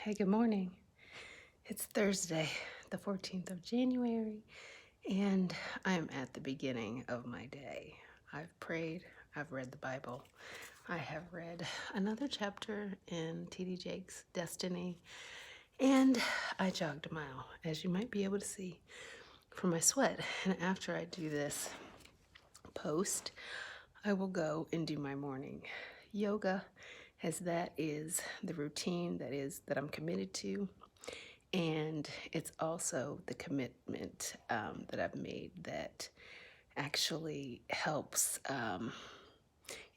Hey, good morning. It's Thursday, the 14th of January, and I'm at the beginning of my day. I've prayed, I've read the Bible, I have read another chapter in T.D. Jakes' Destiny, and I jogged a mile, as you might be able to see from my sweat. And after I do this post, I will go and do my morning yoga, as that is the routine that I'm committed to. And it's also the commitment that I've made that actually helps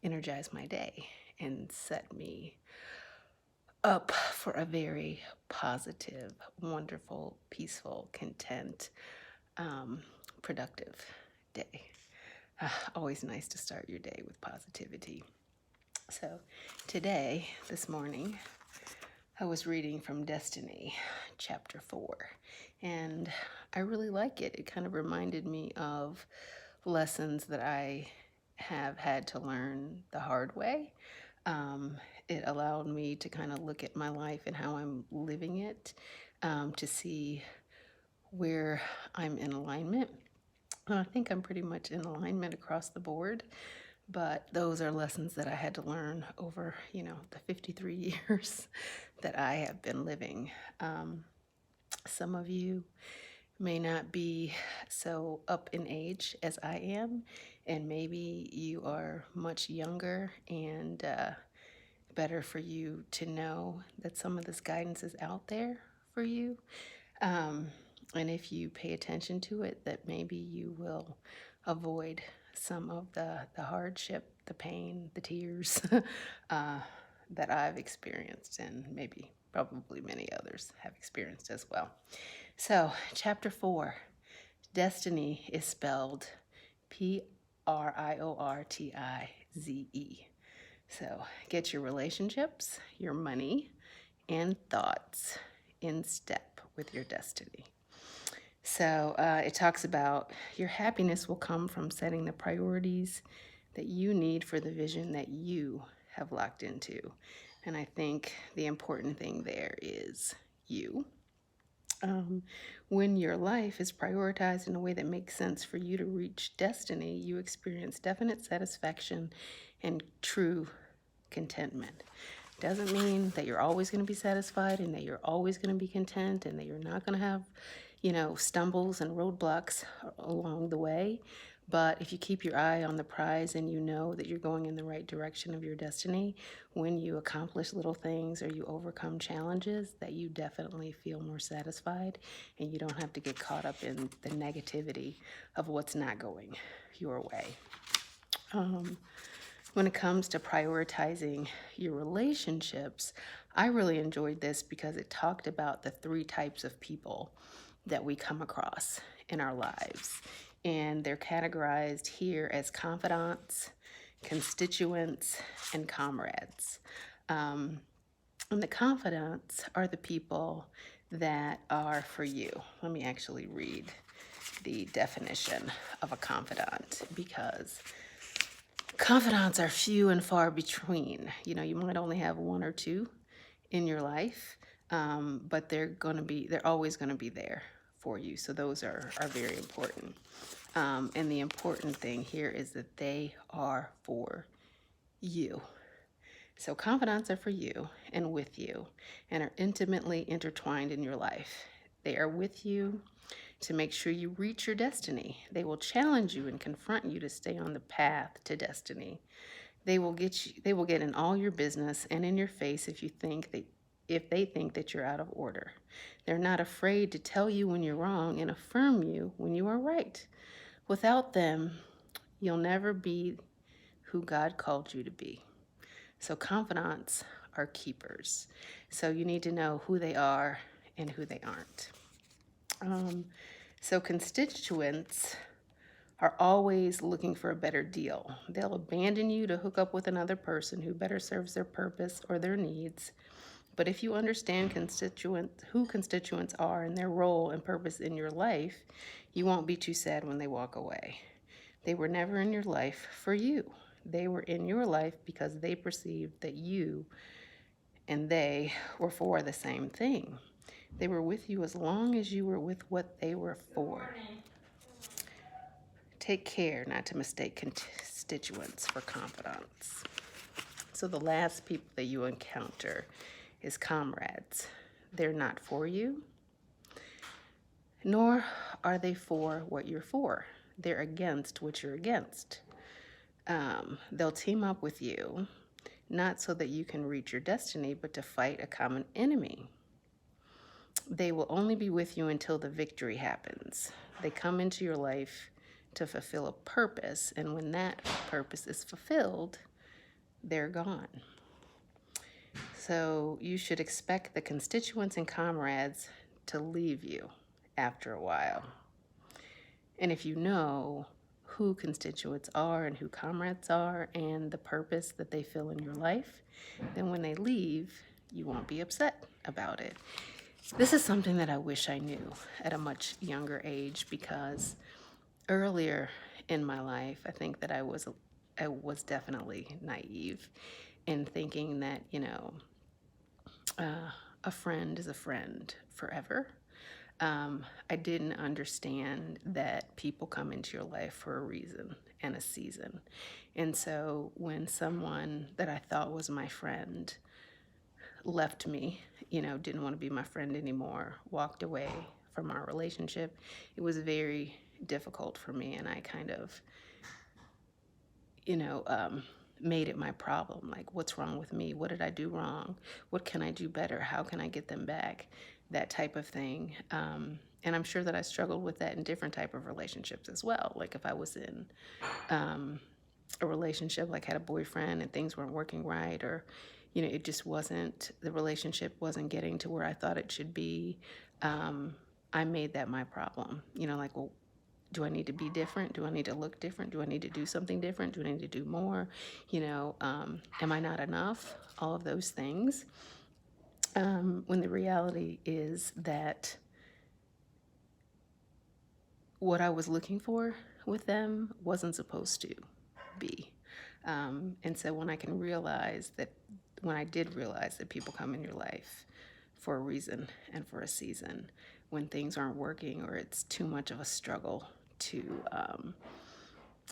energize my day and set me up for a very positive, wonderful, peaceful, content, um, productive day. Always nice to start your day with positivity. So today, this morning, I was reading from Destiny, chapter 4, and I really like it. It kind of reminded me of lessons that I have had to learn the hard way. It allowed me to kind of look at my life and how I'm living it, to see where I'm in alignment. And I think I'm pretty much in alignment across the board. But those are lessons that I had to learn over, the 53 years that I have been living. Some of you may not be so up in age as I am, and maybe you are much younger, and better for you to know that some of this guidance is out there for you. Um, and if you pay attention to it, that maybe you will avoid some of the hardship, the pain, the tears uh, that I've experienced, and maybe probably many others have experienced as well. So, chapter 4, destiny is spelled Priortize. So, get your relationships, your money, and thoughts in step with your destiny. So it talks about your happiness will come from setting the priorities that you need for the vision that you have locked into. And I think the important thing there is you. When your life is prioritized in a way that makes sense for you to reach destiny, you experience definite satisfaction and true contentment. Doesn't mean that you're always going to be satisfied and that you're always going to be content and that you're not going to have, stumbles and roadblocks along the way. But if you keep your eye on the prize and you know that you're going in the right direction of your destiny, when you accomplish little things or you overcome challenges, that you definitely feel more satisfied and you don't have to get caught up in the negativity of what's not going your way. When it comes to prioritizing your relationships, I really enjoyed this because it talked about the 3 types of people that we come across in our lives. And they're categorized here as confidants, constituents, and comrades. And the confidants are the people that are for you. Let me actually read the definition of a confidant, because confidants are few and far between. You might only have 1 or 2 in your life, but they're always going to be there for you. So those are very important. And the important thing here is that they are for you. So confidants are for you and with you and are intimately intertwined in your life. They are with you to make sure you reach your destiny. They will challenge you and confront you to stay on the path to destiny. They will get in all your business and in your face if they think that you're out of order. They're not afraid to tell you when you're wrong and affirm you when you are right. Without them, you'll never be who God called you to be. So confidants are keepers. So you need to know who they are and who they aren't. So constituents are always looking for a better deal. They'll abandon you to hook up with another person who better serves their purpose or their needs. But if you understand who constituents are and their role and purpose in your life, you won't be too sad when they walk away. They were never in your life for you. They were in your life because they perceived that you and they were for the same thing. They were with you as long as you were with what they were for. Take care not to mistake constituents for confidants. So the last people that you encounter is comrades. They're not for you, nor are they for what you're for. They're against what you're against. They'll team up with you, not so that you can reach your destiny, but to fight a common enemy. They will only be with you until the victory happens. They come into your life to fulfill a purpose, and when that purpose is fulfilled, they're gone. So you should expect the constituents and comrades to leave you after a while. And if you know who constituents are and who comrades are and the purpose that they fill in your life, then when they leave, you won't be upset about it. This is something that I wish I knew at a much younger age, because earlier in my life, I think that I was definitely naive in thinking that, a friend is a friend forever. I didn't understand that people come into your life for a reason and a season. And so when someone that I thought was my friend left me, didn't want to be my friend anymore, walked away from our relationship, it was very difficult for me. And I kind of, made it my problem. Like, what's wrong with me? What did I do wrong? What can I do better? How can I get them back? That type of thing. And I'm sure that I struggled with that in different type of relationships as well. Like if I was in a relationship, like had a boyfriend and things weren't working right, or, it just wasn't, the relationship wasn't getting to where I thought it should be. I made that my problem. Like, well, do I need to be different? Do I need to look different? Do I need to do something different? Do I need to do more? Am I not enough? All of those things. When the reality is that what I was looking for with them wasn't supposed to be. And so when I did realize that people come in your life for a reason and for a season, when things aren't working or it's too much of a struggle to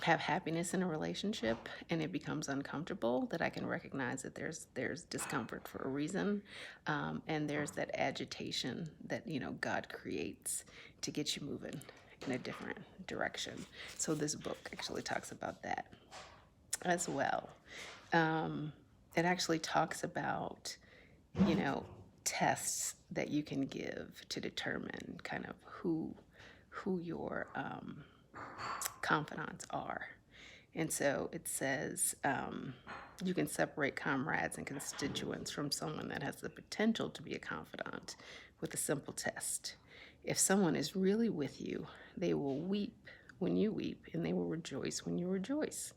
have happiness in a relationship and it becomes uncomfortable, that I can recognize that there's discomfort for a reason, and there's that agitation that God creates to get you moving in a different direction. So this book actually talks about that as well. It actually talks about tests that you can give to determine kind of who your confidants are. And so it says you can separate comrades and constituents from someone that has the potential to be a confidant with a simple test. If someone is really with you, they will weep when you weep, and they will rejoice when you rejoice.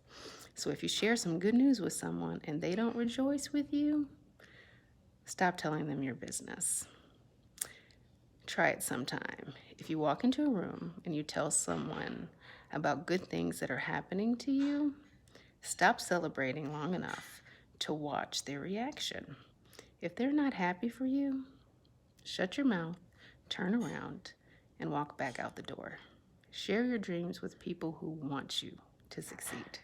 So if you share some good news with someone and they don't rejoice with you, stop telling them your business. Try it sometime. If you walk into a room and you tell someone about good things that are happening to you, stop celebrating long enough to watch their reaction. If they're not happy for you, shut your mouth, turn around, and walk back out the door. Share your dreams with people who want you to succeed.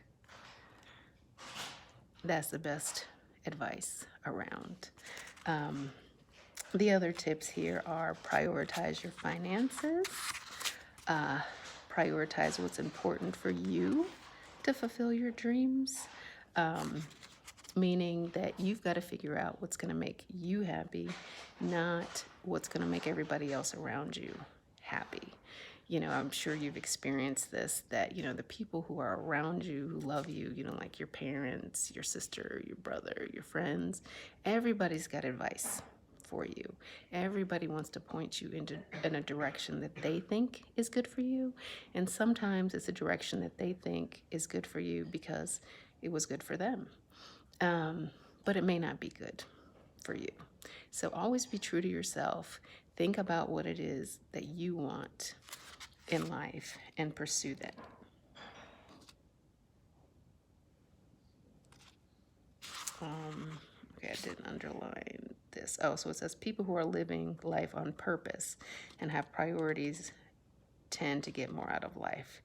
That's the best advice around. The other tips here are prioritize your finances. Prioritize what's important for you to fulfill your dreams. Meaning that you've got to figure out what's going to make you happy, not what's going to make everybody else around you happy. I'm sure you've experienced this, that, the people who are around you, who love you, like your parents, your sister, your brother, your friends, everybody's got advice for you. Everybody wants to point you in a direction that they think is good for you. And sometimes it's a direction that they think is good for you because it was good for them. But it may not be good for you. So always be true to yourself. Think about what it is that you want in life and pursue that. Okay, I didn't underline this. Oh, so it says people who are living life on purpose and have priorities tend to get more out of life.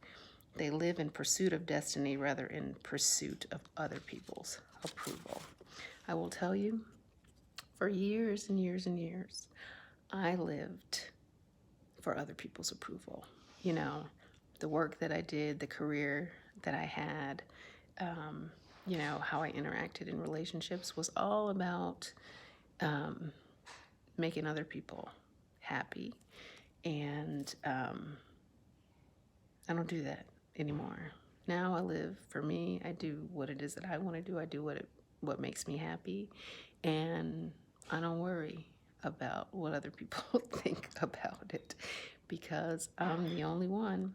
They live in pursuit of destiny rather in pursuit of other people's approval. I will tell you, for years and years and years, I lived for other people's approval. You know, the work that I did, the career that I had, um, how I interacted in relationships was all about making other people happy. And I don't do that anymore. Now I live for me. I do what it is that I want to do. I do what makes me happy, and I don't worry about what other people think about it because I'm the only one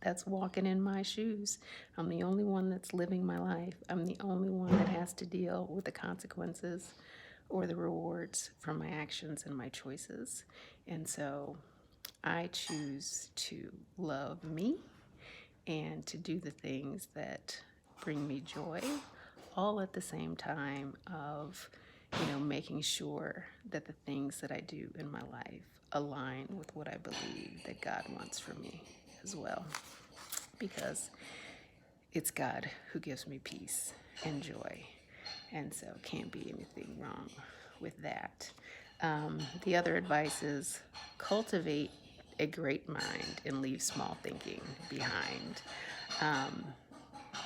that's walking in my shoes. I'm the only one that's living my life. I'm the only one that has to deal with the consequences or the rewards from my actions and my choices. And so I choose to love me and to do the things that bring me joy, all at the same time of, making sure that the things that I do in my life align with what I believe that God wants for me as well. Because it's God who gives me peace and joy. And so can't be anything wrong with that. The other advice is cultivate a great mind and leave small thinking behind. Um,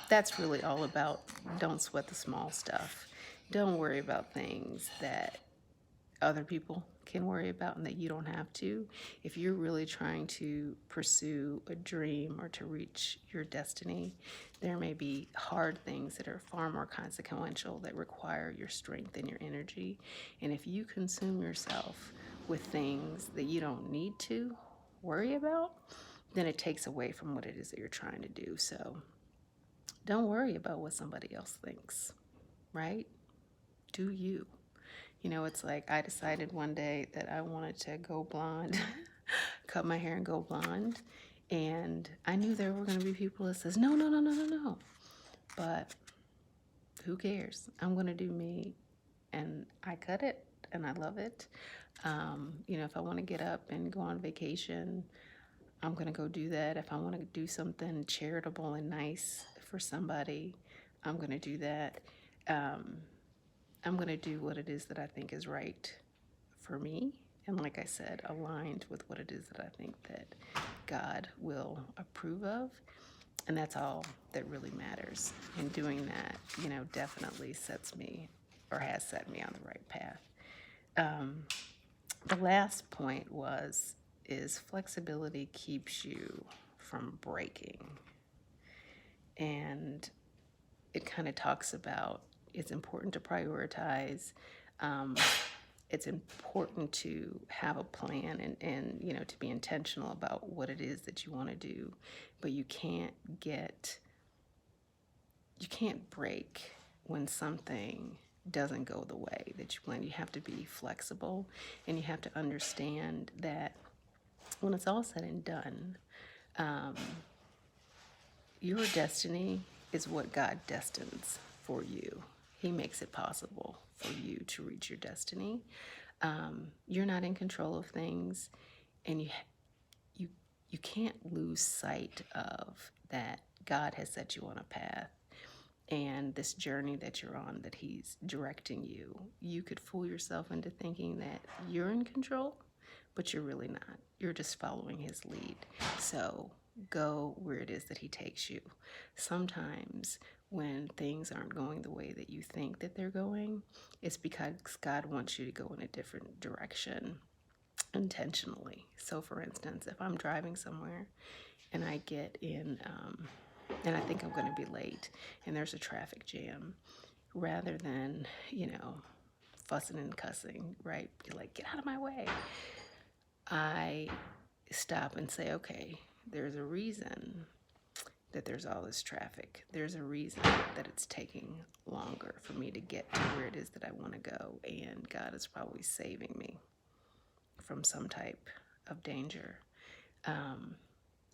that's really all about don't sweat the small stuff. Don't worry about things that other people can worry about and that you don't have to. If you're really trying to pursue a dream or to reach your destiny, there may be hard things that are far more consequential that require your strength and your energy. And if you consume yourself with things that you don't need to worry about, then it takes away from what it is that you're trying to do. So don't worry about what somebody else thinks, right? Do you. It's like I decided one day that I wanted to go blonde, cut my hair and go blonde. And I knew there were going to be people that says, no, no, no, no, no, no. But who cares? I'm going to do me. And I cut it and I love it. If I want to get up and go on vacation, I'm going to go do that. If I want to do something charitable and nice for somebody, I'm going to do that. I'm going to do what it is that I think is right for me. And like I said, aligned with what it is that I think that God will approve of. And that's all that really matters. And doing that, definitely sets me or has set me on the right path. The last point is flexibility keeps you from breaking. And it kind of talks about it's important to prioritize. It's important to have a plan and to be intentional about what it is that you want to do, but you can't break when something doesn't go the way that you plan. You have to be flexible, and you have to understand that when it's all said and done, your destiny is what God destines for you. He makes it possible for you to reach your destiny. You're not in control of things, and you can't lose sight of that God has set you on a path, and this journey that you're on, that He's directing you. You could fool yourself into thinking that you're in control, but you're really not. You're just following His lead. So go where it is that He takes you. Sometimes when things aren't going the way that you think that they're going, it's because God wants you to go in a different direction intentionally. So for instance, if I'm driving somewhere and I get in, and I think I'm going to be late and there's a traffic jam, rather than, fussing and cussing, right? Be like, get out of my way. I stop and say, okay, there's a reason that there's all this traffic. There's a reason that it's taking longer for me to get to where it is that I want to go. And God is probably saving me from some type of danger.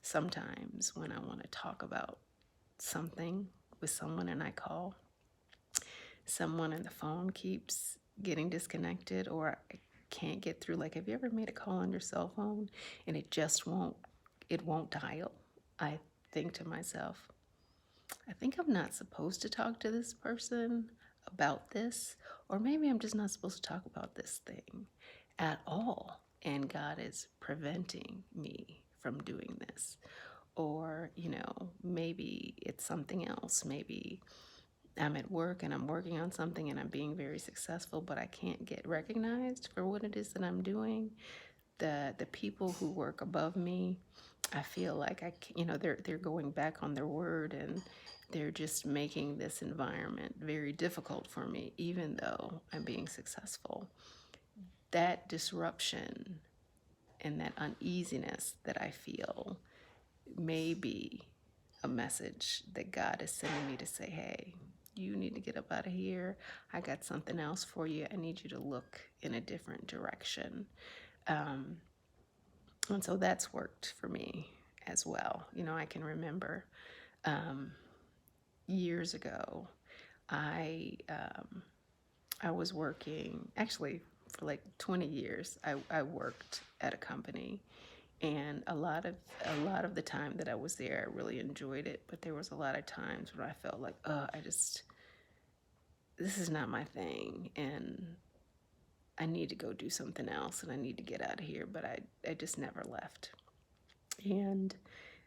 Sometimes when I want to talk about something with someone and I call, someone and the phone keeps getting disconnected, or I can't get through. Like, have you ever made a call on your cell phone and it won't dial? I think to myself, I think I'm not supposed to talk to this person about this, or maybe I'm just not supposed to talk about this thing at all. And God is preventing me from doing this. Or, maybe it's something else. Maybe I'm at work and I'm working on something and I'm being very successful, but I can't get recognized for what it is that I'm doing. The people who work above me, I feel like they're going back on their word, and they're just making this environment very difficult for me, even though I'm being successful. That disruption and that uneasiness that I feel may be a message that God is sending me to say, hey, you need to get up out of here. I got something else for you. I need you to look in a different direction. And so that's worked for me as well. I can remember years ago, I was working, actually for like 20 years, I worked at a company, and a lot of the time that I was there, I really enjoyed it. But there was a lot of times when I felt like, this is not my thing, and I need to go do something else, and I need to get out of here. But I just never left. And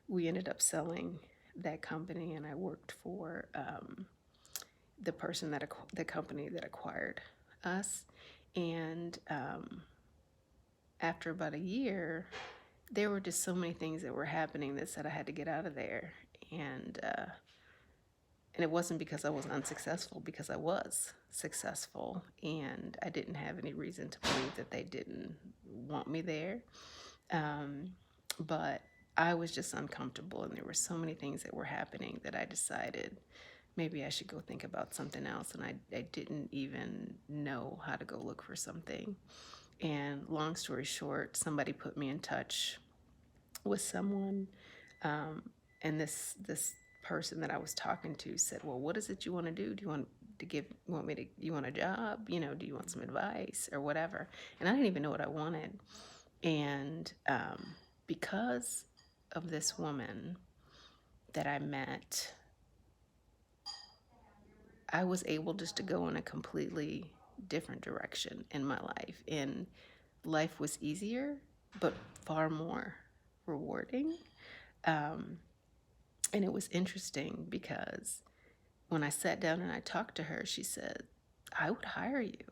we ended up selling that company, and I worked for the company that acquired us. And after about a year, there were just so many things that were happening that said I had to get out of there. And it wasn't because I was unsuccessful, because I was successful, and I didn't have any reason to believe that they didn't want me there. But I was just uncomfortable, and there were so many things that were happening that I decided maybe I should go think about something else. And I didn't even know how to go look for something. And long story short, somebody put me in touch with someone, and this person that I was talking to said, well, what is it you want to do? Do you you want a job? Do you want some advice or whatever? And I didn't even know what I wanted. And because of this woman that I met, I was able just to go in a completely different direction in my life. And life was easier, but far more rewarding. And it was interesting because when I sat down and I talked to her, she said, I would hire you.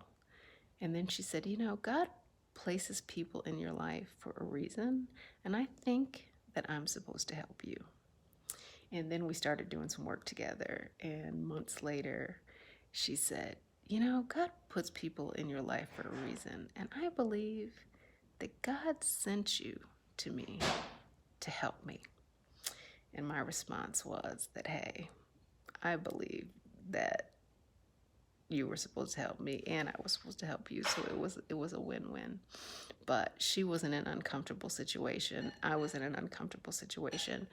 And then she said, God places people in your life for a reason, and I think that I'm supposed to help you. And then we started doing some work together, and months later, she said, God puts people in your life for a reason, and I believe that God sent you to me to help me. And my response was that, hey, I believe that you were supposed to help me and I was supposed to help you. So it was a win-win. But she was in an uncomfortable situation. I was in an uncomfortable situation,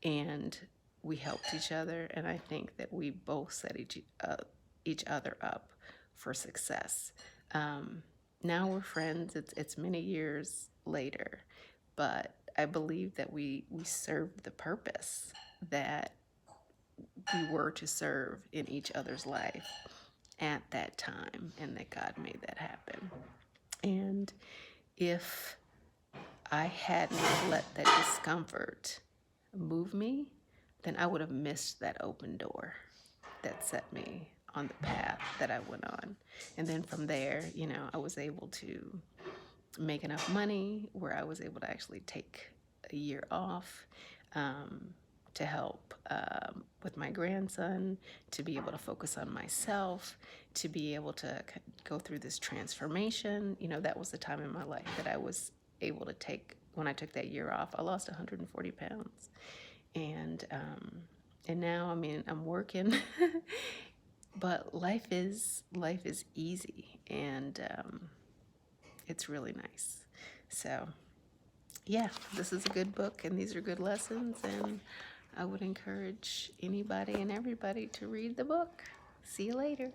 and we helped each other. And I think that we both set each other up for success. Now we're friends. It's many years later, but I believe that we served the purpose that we were to serve in each other's life at that time, and that God made that happen. And if I hadn't let that discomfort move me, then I would have missed that open door that set me on the path that I went on. And then from there, I was able to make enough money where I was able to actually take a year off to help with my grandson, to be able to focus on myself, to be able to go through this transformation. That was the time in my life that I was able to take. When I took that year off, I lost 140 pounds. And now, I'm working, but life is easy, and it's really nice. So yeah, this is a good book, and these are good lessons, and I would encourage anybody and everybody to read the book. See you later.